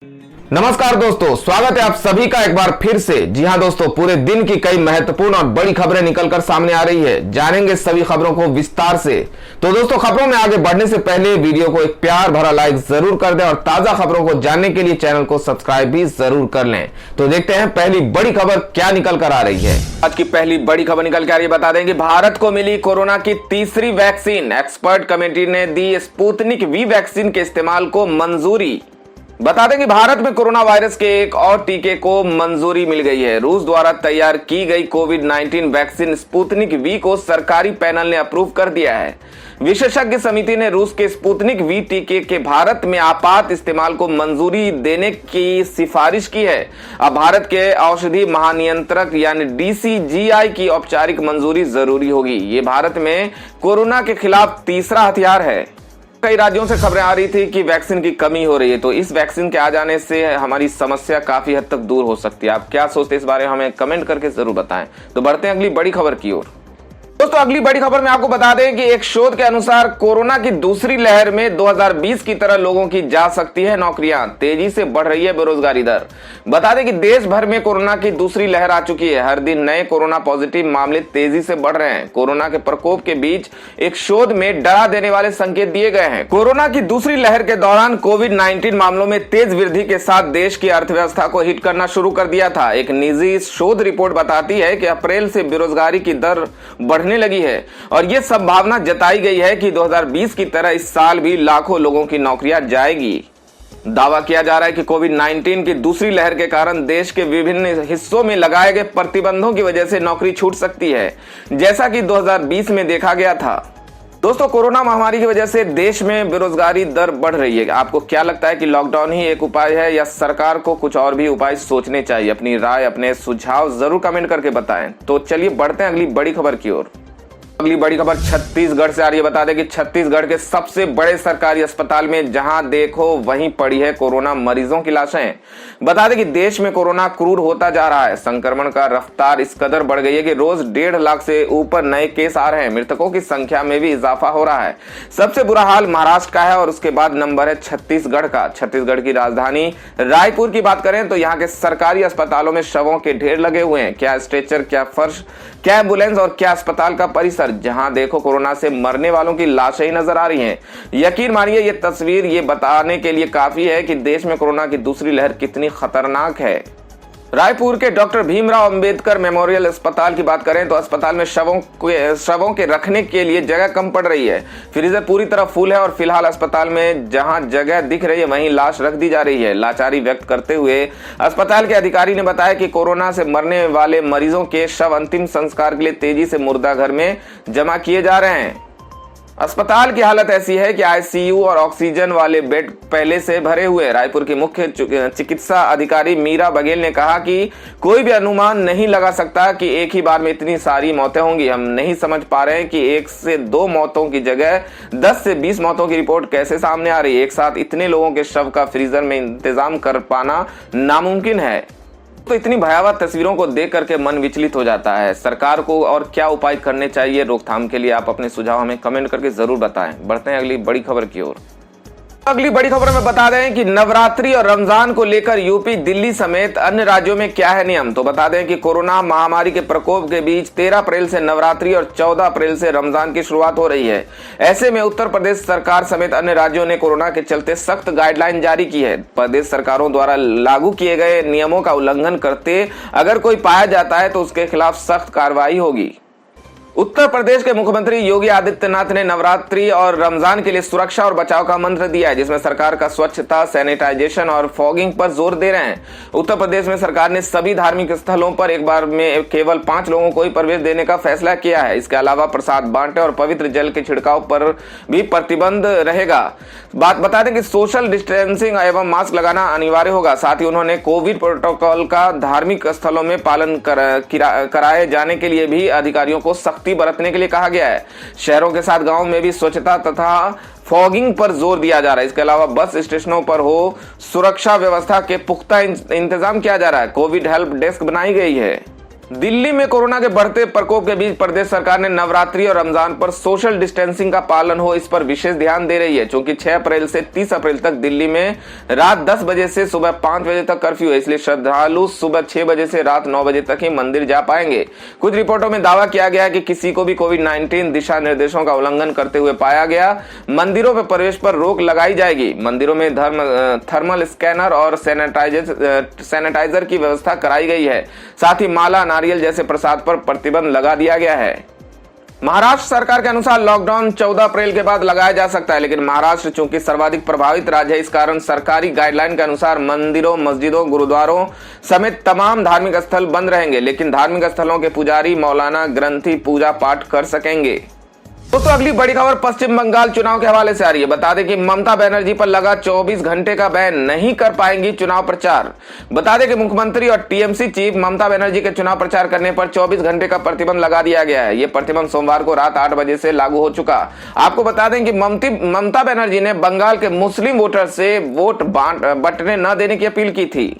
नमस्कार दोस्तों, स्वागत है आप सभी का एक बार फिर से। जी हां दोस्तों, पूरे दिन की कई महत्वपूर्ण और बड़ी खबरें निकलकर सामने आ रही है। जानेंगे सभी खबरों को विस्तार से। तो दोस्तों, खबरों में आगे बढ़ने से पहले वीडियो को एक प्यार भरा लाइक जरूर कर दें और ताजा खबरों को जानने के लिए चैनल को सब्सक्राइब भी जरूर कर लें। तो देखते हैं पहली बड़ी खबर क्या निकल कर आ रही है। आज की पहली बड़ी खबर निकल कर आ रही है, बता दें कि भारत को मिली कोरोना की तीसरी वैक्सीन। एक्सपर्ट कमेटी ने दी स्पुतनिक वी वैक्सीन के इस्तेमाल को मंजूरी। बता दें कि भारत में कोरोना वायरस के एक और टीके को मंजूरी मिल गई है। रूस द्वारा तैयार की गई कोविड-19 वैक्सीन स्पुतनिक वी को सरकारी पैनल ने अप्रूव कर दिया है। विशेषज्ञ समिति ने रूस के स्पुतनिक वी टीके के भारत में आपात इस्तेमाल को मंजूरी देने की सिफारिश की है। अब भारत के औषधि महानियंत्रक यानी DCGI की औपचारिक मंजूरी जरूरी होगी। ये भारत में कोरोना के खिलाफ तीसरा हथियार है। कई राज्यों से खबरें आ रही थी कि वैक्सीन की कमी हो रही है, तो इस वैक्सीन के आ जाने से हमारी समस्या काफी हद तक दूर हो सकती है। आप क्या सोचते हैं इस बारे में हमें कमेंट करके जरूर बताएं। तो बढ़ते हैं अगली बड़ी खबर की ओर। दोस्तों, अगली बड़ी खबर में आपको बता दें कि एक शोध के अनुसार कोरोना की दूसरी लहर में 2020 की तरह लोगों की जा सकती है नौकरियां। तेजी से बढ़ रही है बेरोजगारी दर। बता दें कि देश भर में कोरोना की दूसरी लहर आ चुकी है। हर दिन नए कोरोना पॉजिटिव मामले तेजी से बढ़ रहे हैं। कोरोना के प्रकोप के बीच एक शोध में डरा देने वाले संकेत दिए गए हैं। कोरोना की दूसरी लहर के दौरान कोविड-19 मामलों में तेज वृद्धि के साथ देश की अर्थव्यवस्था को हिट करना शुरू कर दिया था। एक निजी शोध रिपोर्ट बताती है कि अप्रैल से बेरोजगारी की दर बढ़ने लगी है और यह संभावना जताई गई है कि 2020 की तरह इस साल भी लाखों लोगों की नौकरियां जाएगी। दावा किया जा रहा है कि कोविड-19 की दूसरी लहर के कारण देश के विभिन्न हिस्सों में लगाए गए प्रतिबंधों की वजह से नौकरी छूट सकती है, जैसा कि 2020 में देखा गया था। दोस्तों, कोरोना महामारी की वजह से देश में बेरोजगारी दर बढ़ रही है। आपको क्या लगता है कि लॉकडाउन ही एक उपाय है या सरकार को कुछ और भी उपाय सोचने चाहिए? अपनी राय, अपने सुझाव जरूर कमेंट करके बताएं। तो चलिए बढ़ते हैं अगली बड़ी खबर की ओर। अगली बड़ी खबर छत्तीसगढ़ से आ रही है। बता दें कि छत्तीसगढ़ के सबसे बड़े सरकारी अस्पताल में जहां देखो वहीं पड़ी है कोरोना मरीजों की लाशें। बता दें कि देश में कोरोना क्रूर होता जा रहा है। संक्रमण का रफ्तार इस कदर बढ़ गई है कि रोज 1.5 लाख से ऊपर नए केस आ रहे हैं। मृतकों की संख्या में भी इजाफा हो रहा है। सबसे बुरा हाल महाराष्ट्र का है और उसके बाद नंबर है छत्तीसगढ़ का। छत्तीसगढ़ की राजधानी रायपुर की बात करें तो यहाँ के सरकारी अस्पतालों में शवों के ढेर लगे हुए हैं। क्या स्ट्रेचर, क्या फर्श, क्या एम्बुलेंस और क्या अस्पताल का परिसर। जहां देखो कोरोना से मरने वालों की लाशें ही नजर आ रही हैं। यकीन मानिए ये तस्वीर ये बताने के लिए काफी है कि देश में कोरोना की दूसरी लहर कितनी खतरनाक है। रायपुर के डॉक्टर भीमराव अंबेडकर मेमोरियल अस्पताल की बात करें तो अस्पताल में शवों के रखने के लिए जगह कम पड़ रही है। फ्रीजर पूरी तरह फुल है और फिलहाल अस्पताल में जहां जगह दिख रही है वहीं लाश रख दी जा रही है। लाचारी व्यक्त करते हुए अस्पताल के अधिकारी ने बताया कि कोरोना से मरने वाले मरीजों के शव अंतिम संस्कार के लिए तेजी से मुर्दाघर में जमा किए जा रहे हैं। अस्पताल की हालत ऐसी है कि ICU और ऑक्सीजन वाले बेड पहले से भरे हुए हैं। रायपुर की मुख्य चिकित्सा अधिकारी मीरा बघेल ने कहा कि कोई भी अनुमान नहीं लगा सकता कि एक ही बार में इतनी सारी मौतें होंगी। हम नहीं समझ पा रहे हैं कि 1 से 2 मौतों की जगह 10 से 20 मौतों की रिपोर्ट कैसे सामने आ रही है। एक साथ इतने लोगों के शव का फ्रीजर में इंतजाम कर पाना नामुमकिन है। तो इतनी भयावह तस्वीरों को देख करके मन विचलित हो जाता है। सरकार को और क्या उपाय करने चाहिए रोकथाम के लिए? आप अपने सुझाव हमें कमेंट करके जरूर बताएं। बढ़ते हैं अगली बड़ी खबर की ओर। अगली बड़ी खबर में बता दें कि नवरात्रि और रमजान को लेकर यूपी, दिल्ली समेत अन्य राज्यों में क्या है नियम। तो बता दें कि कोरोना महामारी के प्रकोप के बीच 13 अप्रैल से नवरात्रि और 14 अप्रैल से रमजान की शुरुआत हो रही है। ऐसे में उत्तर प्रदेश सरकार समेत अन्य राज्यों ने कोरोना के चलते सख्त गाइडलाइन जारी की है। प्रदेश सरकारों द्वारा लागू किए गए नियमों का उल्लंघन करते अगर कोई पाया जाता है तो उसके खिलाफ सख्त कार्रवाई होगी। उत्तर प्रदेश के मुख्यमंत्री योगी आदित्यनाथ ने नवरात्रि और रमजान के लिए सुरक्षा और बचाव का मंत्र दिया है, जिसमें सरकार का स्वच्छता, सैनिटाइजेशन और फॉगिंग पर जोर दे रहे हैं। उत्तर प्रदेश में सरकार ने सभी धार्मिक स्थलों पर एक बार में केवल 5 लोगों को ही प्रवेश देने का फैसला किया है। इसके अलावा प्रसाद बांटे और पवित्र जल के छिड़काव पर भी प्रतिबंध रहेगा। बात बता दें कि सोशल डिस्टेंसिंग एवं मास्क लगाना अनिवार्य होगा। साथ ही उन्होंने कोविड प्रोटोकॉल का धार्मिक स्थलों में पालन कराए जाने के लिए भी अधिकारियों को सख्ती बरतने के लिए कहा गया है। शहरों के साथ गांवों में भी स्वच्छता तथा फॉगिंग पर जोर दिया जा रहा है। इसके अलावा बस स्टेशनों पर हो सुरक्षा व्यवस्था के पुख्ता इंतजाम किया जा रहा है। कोविड हेल्प डेस्क बनाई गई है। दिल्ली में कोरोना के बढ़ते प्रकोप के बीच प्रदेश सरकार ने नवरात्रि और रमजान पर सोशल डिस्टेंसिंग का पालन हो इस पर विशेष ध्यान दे रही है। क्योंकि 6 अप्रैल से 30 अप्रैल तक दिल्ली में रात 10 बजे से सुबह 5 बजे तक कर्फ्यू है, इसलिए श्रद्धालु सुबह 6 बजे से रात 9 बजे तक ही मंदिर जा पाएंगे। कुछ रिपोर्टों में दावा किया गया है कि किसी को भी कोविड-19 दिशा निर्देशों का उल्लंघन करते हुए पाया गया मंदिरों में प्रवेश पर रोक लगाई जाएगी। मंदिरों में थर्मल स्कैनर और सैनिटाइजर की व्यवस्था कराई गई है। साथ ही माला, नारियल जैसे प्रसाद पर प्रतिबंध लगा दिया गया है। महाराष्ट्र सरकार के अनुसार लॉकडाउन 14 अप्रैल के बाद लगाया जा सकता है, लेकिन महाराष्ट्र चूंकि सर्वाधिक प्रभावित राज्य है, इस कारण सरकारी गाइडलाइन के अनुसार मंदिरों, मस्जिदों, गुरुद्वारों समेत तमाम धार्मिक स्थल बंद रहेंगे, लेकिन धार्मिक स्थलों के पुजारी, मौलाना, ग्रंथी पूजा पाठ कर सकेंगे। दोस्तों अगली बड़ी खबर पश्चिम बंगाल चुनाव के हवाले से आ रही है। बता दें कि ममता बनर्जी पर लगा 24 घंटे का बैन, नहीं कर पाएंगी चुनाव प्रचार। बता दें कि मुख्यमंत्री और टीएमसी चीफ ममता बनर्जी के चुनाव प्रचार करने पर 24 घंटे का प्रतिबंध लगा दिया गया है। यह प्रतिबंध सोमवार को रात 8 बजे से लागू हो चुका। आपको बता दें कि ममता बनर्जी ने बंगाल के मुस्लिम वोटर से वोट बंटने न देने की अपील की थी।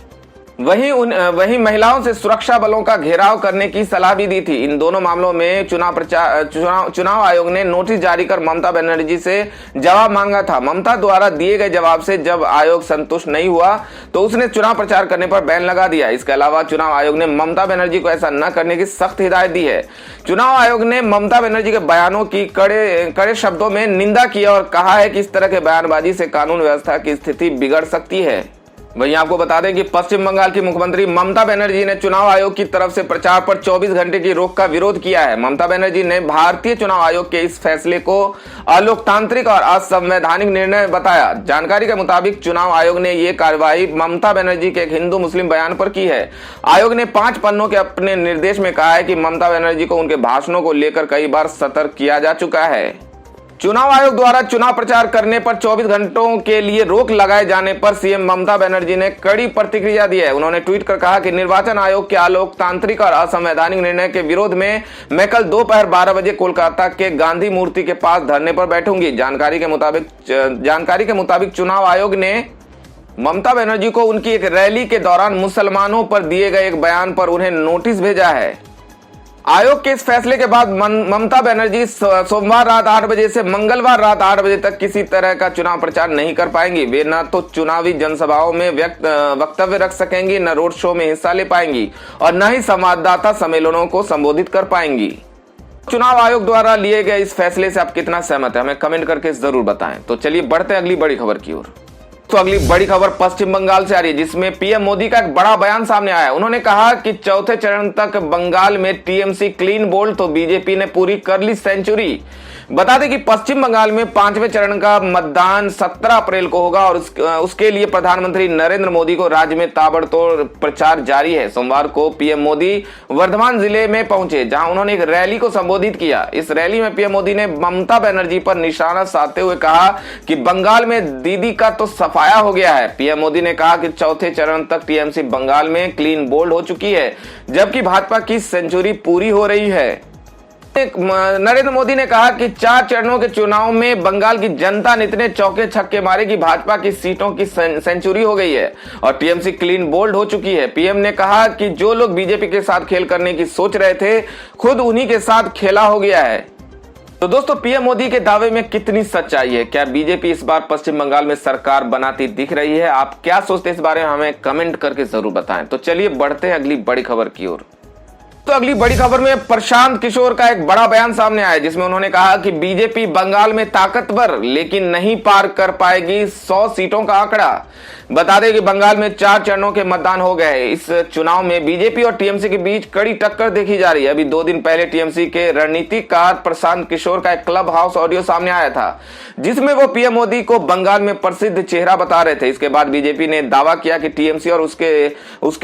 वहीं महिलाओं से सुरक्षा बलों का घेराव करने की सलाह भी दी थी। इन दोनों मामलों में चुनाव आयोग ने नोटिस जारी कर ममता बनर्जी से जवाब मांगा था। ममता द्वारा दिए गए जवाब से जब आयोग संतुष्ट नहीं हुआ तो उसने चुनाव प्रचार करने पर बैन लगा दिया। इसके अलावा चुनाव आयोग ने ममता बनर्जी को ऐसा न करने की सख्त हिदायत दी है। चुनाव आयोग ने ममता बनर्जी के बयानों की कड़े शब्दों में निंदा की और कहा है कि इस तरह के बयानबाजी से कानून व्यवस्था की स्थिति बिगड़ सकती है। वहीं आपको बता दें कि पश्चिम बंगाल की मुख्यमंत्री ममता बनर्जी ने चुनाव आयोग की तरफ से प्रचार पर 24 घंटे की रोक का विरोध किया है। ममता बनर्जी ने भारतीय चुनाव आयोग के इस फैसले को अलोकतांत्रिक और असंवैधानिक निर्णय बताया। जानकारी के मुताबिक चुनाव आयोग ने ये कार्रवाई ममता बनर्जी के एक हिंदू मुस्लिम बयान पर की है। आयोग ने 5 पन्नों के अपने निर्देश में कहा है कि ममता बनर्जी को उनके भाषणों को लेकर कई बार सतर्क किया जा चुका है। चुनाव आयोग द्वारा चुनाव प्रचार करने पर 24 घंटों के लिए रोक लगाए जाने पर सीएम ममता बनर्जी ने कड़ी प्रतिक्रिया दी है। उन्होंने ट्वीट कर कहा कि निर्वाचन आयोग के अलोकतांत्रिक और असंवैधानिक निर्णय के विरोध में मैं कल दोपहर 12 बजे कोलकाता के गांधी मूर्ति के पास धरने पर बैठूंगी। जानकारी के मुताबिक चुनाव आयोग ने ममता बनर्जी को उनकी एक रैली के दौरान मुसलमानों पर दिए गए एक बयान पर उन्हें नोटिस भेजा है। आयोग के इस फैसले के बाद ममता बनर्जी सोमवार रात 8 बजे से मंगलवार रात 8 बजे तक किसी तरह का चुनाव प्रचार नहीं कर पाएंगी। वे न तो चुनावी जनसभाओं में वक्तव्य रख सकेंगी, न रोड शो में हिस्सा ले पाएंगी और न ही संवाददाता सम्मेलनों को संबोधित कर पाएंगी। चुनाव आयोग द्वारा लिए गए इस फैसले से आप कितना सहमत हैं, हमें कमेंट करके जरूर बताएं। तो चलिए बढ़ते अगली बड़ी खबर की ओर। तो अगली बड़ी खबर पश्चिम बंगाल से आ रही है, जिसमें पीएम मोदी का एक बड़ा बयान सामने आया। उन्होंने कहा कि चौथे चरण तक बंगाल में टीएमसी क्लीन बोल्ड तो बीजेपी ने पूरी कर ली सेंचुरी। बता दें कि पश्चिम बंगाल में 5वें चरण का मतदान 17 अप्रैल को होगा और उसके लिए प्रधानमंत्री नरेंद्र मोदी को राज्य में ताबड़तोड़ प्रचार जारी है। सोमवार को पीएम मोदी वर्धमान जिले में पहुंचे, जहां उन्होंने एक रैली को संबोधित किया। इस रैली में पीएम मोदी ने ममता बनर्जी पर निशाना साधते हुए कहा कि बंगाल में दीदी का तो सफाया हो गया है। पीएम मोदी ने कहा कि चौथे चरण तक टीएमसी बंगाल में क्लीन बोल्ड हो चुकी है, जबकि भाजपा की सेंचुरी पूरी हो रही है। नरेंद्र मोदी ने कहा कि 4 चरणों के चुनाव में बंगाल की जनता ने इतने चौके छक्के मारे कि भाजपा की सीटों की सेंचुरी हो गई है और टीएमसी क्लीन बोल्ड हो चुकी है। पीएम ने कहा कि जो लोग बीजेपी के साथ खेल करने की सोच रहे थे, खुद उन्हीं के साथ खेला हो गया है। तो दोस्तों, पीएम मोदी के दावे में कितनी सच्चाई है? क्या बीजेपी इस बार पश्चिम बंगाल में सरकार बनाती दिख रही है? आप क्या सोचते हैं इस बारे में, हमें कमेंट करके जरूर बताएं। तो चलिए बढ़ते हैं अगली बड़ी खबर की ओर। तो अगली बड़ी खबर में प्रशांत किशोर का एक बड़ा बयान सामने आया, जिसमें उन्होंने कहा कि बीजेपी बंगाल में ताकतवर लेकिन नहीं पार कर पाएगी 100 सीटों का आंकड़ा। बता दें कि बंगाल में 4 चरणों के मतदान हो गए। इस चुनाव में बीजेपी और टीएमसी के बीच कड़ी टक्कर देखी जा रही है। अभी 2 दिन पहले टीएमसी के रणनीतिकार प्रशांत किशोर का एक क्लब हाउस ऑडियो सामने आया था, जिसमें वो पीएम मोदी को बंगाल में प्रसिद्ध चेहरा बता रहे थे। इसके बाद बीजेपी ने दावा किया कि टीएमसी और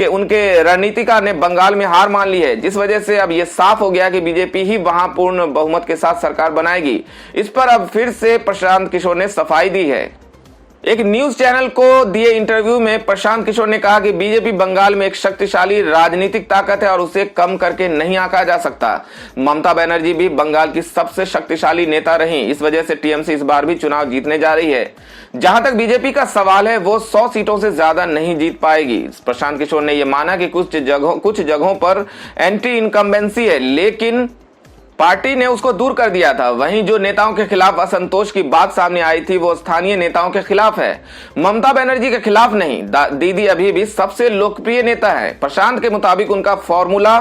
उनके रणनीतिकार ने बंगाल में हार मान ली है, जिस वजह से अब यह साफ हो गया कि बीजेपी ही वहां पूर्ण बहुमत के साथ सरकार बनाएगी। इस पर अब फिर से प्रशांत किशोर ने सफाई दी है। एक न्यूज चैनल को दिए इंटरव्यू में प्रशांत किशोर ने कहा कि बीजेपी बंगाल में एक शक्तिशाली राजनीतिक ताकत है और उसे कम करके नहीं आंका जा सकता। ममता बनर्जी भी बंगाल की सबसे शक्तिशाली नेता रही, इस वजह से टीएमसी इस बार भी चुनाव जीतने जा रही है। जहां तक बीजेपी का सवाल है, वो 100 सीटों से ज्यादा नहीं जीत पाएगी। प्रशांत किशोर ने यह माना कि कुछ जगहों पर एंटी इनकम्बेंसी है, लेकिन पार्टी ने उसको दूर कर दिया था। वहीं जो नेताओं के खिलाफ असंतोष की बात सामने आई थी, वो स्थानीय नेताओं के खिलाफ है, ममता बनर्जी के खिलाफ नहीं। दीदी अभी भी सबसे लोकप्रिय नेता है। प्रशांत के मुताबिक उनका फॉर्मूला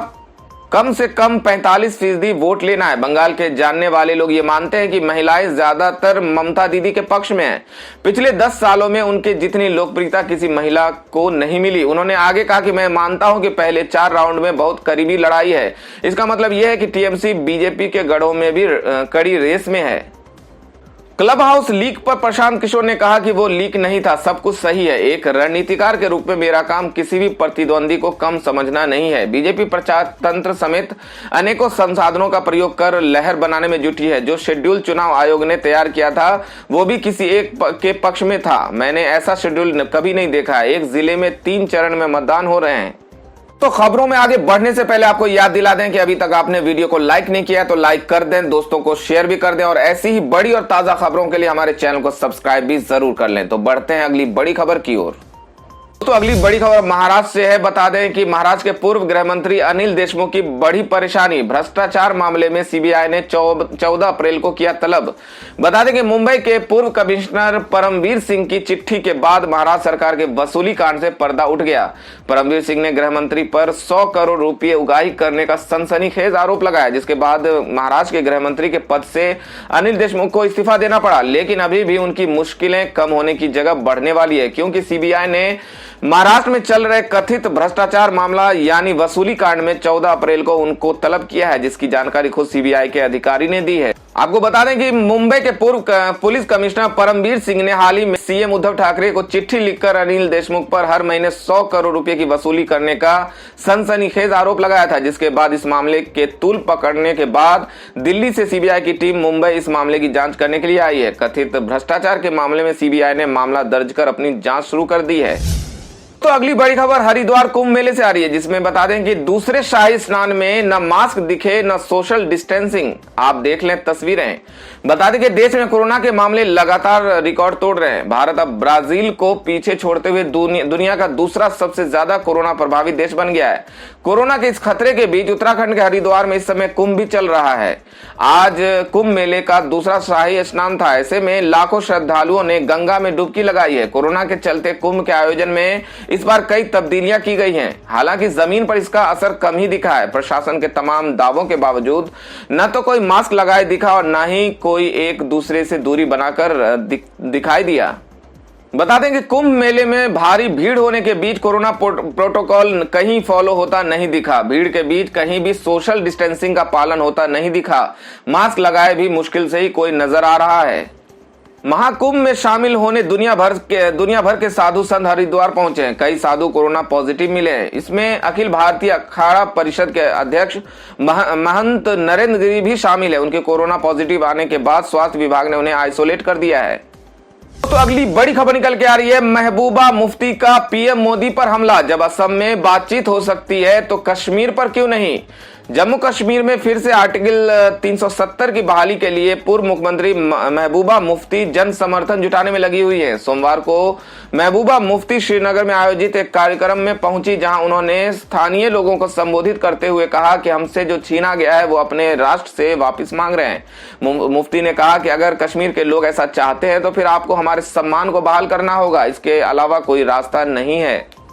कम से कम 45% वोट लेना है। बंगाल के जानने वाले लोग ये मानते हैं कि महिलाएं ज्यादातर ममता दीदी के पक्ष में हैं। पिछले 10 सालों में उनके जितनी लोकप्रियता किसी महिला को नहीं मिली। उन्होंने आगे कहा कि मैं मानता हूं कि पहले 4 राउंड में बहुत करीबी लड़ाई है। इसका मतलब यह है कि टीएमसी बीजेपी के गढ़ों में भी कड़ी रेस में है। क्लब हाउस लीक पर प्रशांत किशोर ने कहा कि वो लीक नहीं था, सब कुछ सही है। एक रणनीतिकार के रूप में मेरा काम किसी भी प्रतिद्वंदी को कम समझना नहीं है। बीजेपी प्रचार तंत्र समेत अनेकों संसाधनों का प्रयोग कर लहर बनाने में जुटी है। जो शेड्यूल चुनाव आयोग ने तैयार किया था, वो भी किसी एक के पक्ष में था। मैंने ऐसा शेड्यूल कभी नहीं देखा। एक जिले में 3 चरण में मतदान हो रहे हैं। तो खबरों में आगे बढ़ने से पहले आपको याद दिला दें कि अभी तक आपने वीडियो को लाइक नहीं किया है तो लाइक कर दें, दोस्तों को शेयर भी कर दें और ऐसी ही बड़ी और ताजा खबरों के लिए हमारे चैनल को सब्सक्राइब भी जरूर कर लें। तो बढ़ते हैं अगली बड़ी खबर की ओर। तो अगली बड़ी खबर महाराष्ट्र से है। बता दें कि महाराष्ट्र के पूर्व गृह मंत्री अनिल देशमुख की बड़ी परेशानी। भ्रष्टाचार मामले में सीबीआई ने 14 अप्रैल को किया तलब। बता दें कि मुंबई के पूर्व कमिश्नर परमवीर सिंह की चिट्ठी के बाद महाराष्ट्र सरकार के वसूली कांड से पर्दा उठ गया। परमवीर सिंह ने गृह मंत्री पर 100 करोड़ रुपए उगाही करने का सनसनीखेज आरोप लगाया, जिसके बाद महाराष्ट्र के गृह मंत्री के पद से अनिल देशमुख को इस्तीफा देना पड़ा। लेकिन अभी भी उनकी मुश्किलें कम होने की जगह बढ़ने वाली है, क्योंकि सीबीआई ने महाराष्ट्र में चल रहे कथित भ्रष्टाचार मामला यानी वसूली कांड में 14 अप्रैल को उनको तलब किया है, जिसकी जानकारी खुद सीबीआई के अधिकारी ने दी है। आपको बता दें कि मुंबई के पूर्व पुलिस कमिश्नर परमवीर सिंह ने हाल ही में सीएम उद्धव ठाकरे को चिट्ठी लिखकर अनिल देशमुख पर हर महीने 100 करोड़ रुपए की वसूली करने का सनसनीखेज आरोप लगाया था, जिसके बाद इस मामले के तूल पकड़ने के बाद दिल्ली से सीबीआई की टीम मुंबई इस मामले की जांच करने के लिए आई है। कथित भ्रष्टाचार के मामले में सीबीआई ने मामला दर्ज कर अपनी जांच शुरू कर दी है। तो अगली बड़ी खबर हरिद्वार कुंभ मेले से आ रही है, जिसमें बता दें कि दूसरे शाही स्नान में न मास्क दिखे न सोशल डिस्टेंसिंग। आप देख लें तस्वीरें। बता दें कि देश में कोरोना के मामले लगातार रिकॉर्ड तोड़ रहे हैं। भारत अब ब्राजील को पीछे छोड़ते हुए दुनिया का दूसरा सबसे ज्यादा कोरोना प्रभावित देश बन गया है। कोरोना के इस खतरे के बीच उत्तराखंड के हरिद्वार में इस समय कुंभ भी चल रहा है। आज कुंभ मेले का दूसरा शाही स्नान था। ऐसे में लाखों श्रद्धालुओं ने गंगा में डुबकी लगाई है। कोरोना के चलते कुंभ के आयोजन में इस बार कई तब्दीलियां की गई हैं। हालांकि जमीन पर इसका असर कम ही दिखा है। प्रशासन के तमाम दावों के बावजूद न तो कोई मास्क लगाए दिखा और न ही कोई एक दूसरे से दूरी बनाकर दिखाई दिया। बता दें कि कुंभ मेले में भारी भीड़ होने के बीच कोरोना प्रोटोकॉल कहीं फॉलो होता नहीं दिखा। भीड़ के बीच कहीं भी सोशल डिस्टेंसिंग का पालन होता नहीं दिखा। मास्क लगाए भी मुश्किल से ही कोई नजर आ रहा है। महाकुंभ में शामिल होने दुनिया भर के साधु संत हरिद्वार पहुंचे हैं। कई साधु कोरोना पॉजिटिव मिले हैं। इसमें अखिल भारतीय अखाड़ा परिषद के अध्यक्ष महंत नरेंद्र गिरी भी शामिल है। उनके कोरोना पॉजिटिव आने के बाद स्वास्थ्य विभाग ने उन्हें आइसोलेट कर दिया है। तो अगली बड़ी खबर निकल के आ रही है। महबूबा मुफ्ती का पीएम मोदी पर हमला। जब असम में बातचीत हो सकती है तो कश्मीर पर क्यों नहीं। जम्मू कश्मीर में फिर से आर्टिकल 370 की बहाली के लिए पूर्व मुख्यमंत्री महबूबा मुफ्ती जन समर्थन जुटाने में लगी हुई है। सोमवार को महबूबा मुफ्ती श्रीनगर में आयोजित एक कार्यक्रम में पहुंची, जहां उन्होंने स्थानीय लोगों को संबोधित करते हुए कहा कि हमसे जो छीना गया है वो अपने राष्ट्र से वापस मांग रहे हैं। मुफ्ती ने कहा कि अगर कश्मीर के लोग ऐसा चाहते हैं तो फिर आपको हमारे सम्मान को बहाल करना होगा, इसके अलावा कोई रास्ता नहीं है।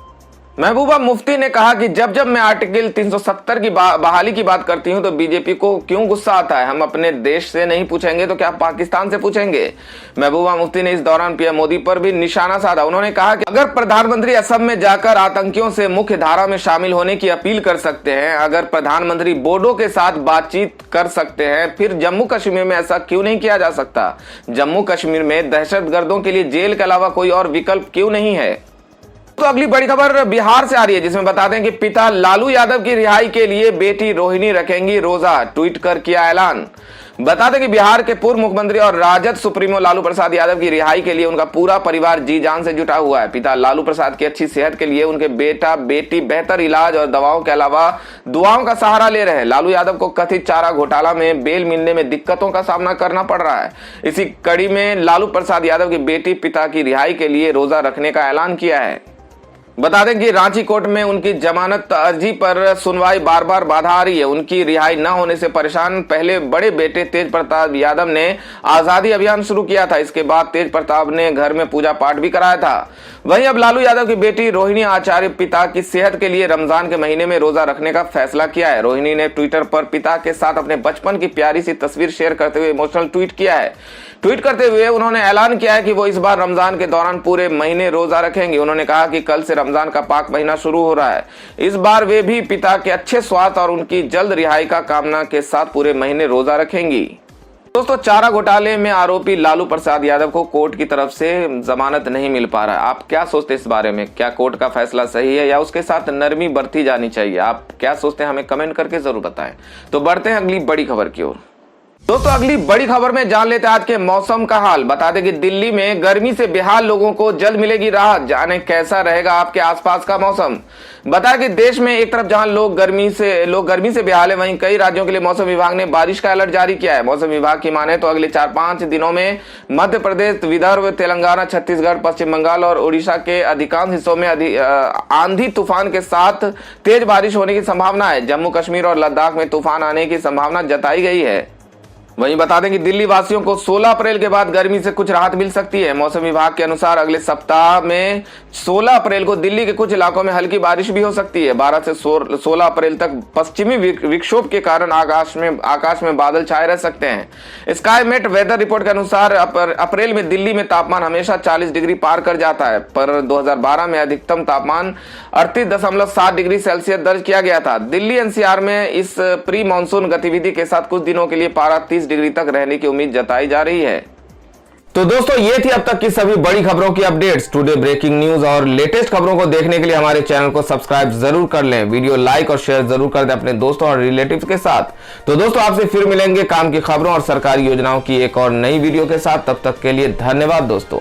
महबूबा मुफ्ती ने कहा कि जब जब मैं आर्टिकल 370 की बहाली की बात करती हूं तो बीजेपी को क्यों गुस्सा आता है। हम अपने देश से नहीं पूछेंगे तो क्या पाकिस्तान से पूछेंगे। महबूबा मुफ्ती ने इस दौरान पीएम मोदी पर भी निशाना साधा। उन्होंने कहा कि अगर प्रधानमंत्री असम में जाकर आतंकियों से मुख्य धारा में शामिल होने की अपील कर सकते हैं, अगर प्रधानमंत्री बोडो के साथ बातचीत कर सकते हैं, फिर जम्मू कश्मीर में ऐसा क्यों नहीं किया जा सकता। जम्मू कश्मीर में दहशतगर्दों के लिए जेल के अलावा कोई और विकल्प क्यों नहीं है। तो अगली बड़ी खबर बिहार से आ रही है, जिसमें बता दें कि पिता लालू यादव की रिहाई के लिए बेटी रोहिणी रखेंगी रोजा। ट्वीट कर किया ऐलान। बता दें कि बिहार के पूर्व मुख्यमंत्री और राजद सुप्रीमो लालू प्रसाद यादव की रिहाई के लिए उनका पूरा परिवार जी जान से जुटा हुआ है। पिता लालू प्रसाद की अच्छी सेहत के लिए उनके बेटा बेटी बेहतर इलाज और दवाओं के अलावा दुआओं का सहारा ले रहे हैं। लालू यादव को कथित चारा घोटाला में बेल मिलने में दिक्कतों का सामना करना पड़ रहा है। इसी कड़ी में लालू प्रसाद यादव की बेटी पिता की रिहाई के लिए रोजा रखने का ऐलान किया है। बता दें कि रांची कोर्ट में उनकी जमानत अर्जी पर सुनवाई बार बार बाधा आ रही है। उनकी रिहाई न होने से परेशान पहले बड़े बेटे तेज प्रताप यादव ने आजादी अभियान शुरू किया था। इसके बाद तेज प्रताप ने घर में पूजा पाठ भी कराया था। वहीं अब लालू यादव की बेटी रोहिणी आचार्य पिता की सेहत के लिए रमजान के महीने में रोजा रखने का फैसला किया है। रोहिणी ने ट्विटर पर पिता के साथ अपने बचपन की प्यारी सी तस्वीर शेयर करते हुए इमोशनल ट्वीट किया है। ट्वीट करते हुए उन्होंने ऐलान किया है कि वो इस बार रमजान के दौरान पूरे महीने रोजा रखेंगे। उन्होंने कहा कि कल से रमजान का पाक महीना शुरू हो रहा है। इस बार वे भी पिता के अच्छे स्वास्थ्य और उनकी जल्द रिहाई का कामना के साथ पूरे महीने रोजा रखेंगी। दोस्तों, चारा घोटाले में आरोपी लालू प्रसाद यादव को कोर्ट की तरफ से जमानत नहीं मिल पा रहा है। आप क्या सोचते हैं इस बारे में? क्या कोर्ट का फैसला सही है या उसके साथ नरमी बरती जानी चाहिए? आप क्या सोचते हैं हमें कमेंट करके जरूर बताएं। तो बढ़ते हैं अगली बड़ी खबर की ओर। दोस्तों, अगली बड़ी खबर में जान लेते हैं आज के मौसम का हाल। बता दें कि दिल्ली में गर्मी से बेहाल लोगों को जल्द मिलेगी राहत। जाने कैसा रहेगा आपके आसपास का मौसम। बता कि देश में एक तरफ जहां लोग गर्मी से बेहाल है, वहीं कई राज्यों के लिए मौसम विभाग ने बारिश का अलर्ट जारी किया है। मौसम विभाग की माने तो अगले 4-5 दिनों में मध्य प्रदेश, विदर्भ, तेलंगाना, छत्तीसगढ़, पश्चिम बंगाल और उड़ीसा के अधिकांश हिस्सों में आंधी तूफान के साथ तेज बारिश होने की संभावना है। जम्मू कश्मीर और लद्दाख में तूफान आने की संभावना जताई गई है। वहीं बता दें कि दिल्ली वासियों को 16 अप्रैल के बाद गर्मी से कुछ राहत मिल सकती है। मौसम विभाग के अनुसार अगले सप्ताह में 16 अप्रैल को दिल्ली के कुछ इलाकों में हल्की बारिश भी हो सकती है। 12 से 16 अप्रैल तक पश्चिमी विक्षोभ के कारण आकाश में बादल छाए रह सकते हैं। स्काईमेट वेदर रिपोर्ट के अनुसार अप्रैल में दिल्ली में तापमान हमेशा 40 डिग्री पार कर जाता है, पर 2012 में अधिकतम तापमान 38.7 डिग्री सेल्सियस दर्ज किया गया था। दिल्ली एनसीआर में इस प्री मानसून गतिविधि के साथ कुछ दिनों के लिए पारा 30 डिग्री तक रहने की उम्मीद जताई जा रही है। तो दोस्तों, ये थी अब तक की सभी बड़ी खबरों की अपडेट्स। टुडे ब्रेकिंग न्यूज और लेटेस्ट खबरों को देखने के लिए हमारे चैनल को सब्सक्राइब जरूर कर लें। वीडियो लाइक और शेयर जरूर कर दें अपने दोस्तों और रिलेटिव्स के साथ। तो दोस्तों, आपसे फिर मिलेंगे काम की खबरों और सरकारी योजनाओं की एक और नई वीडियो के साथ। तब तक के लिए धन्यवाद दोस्तों।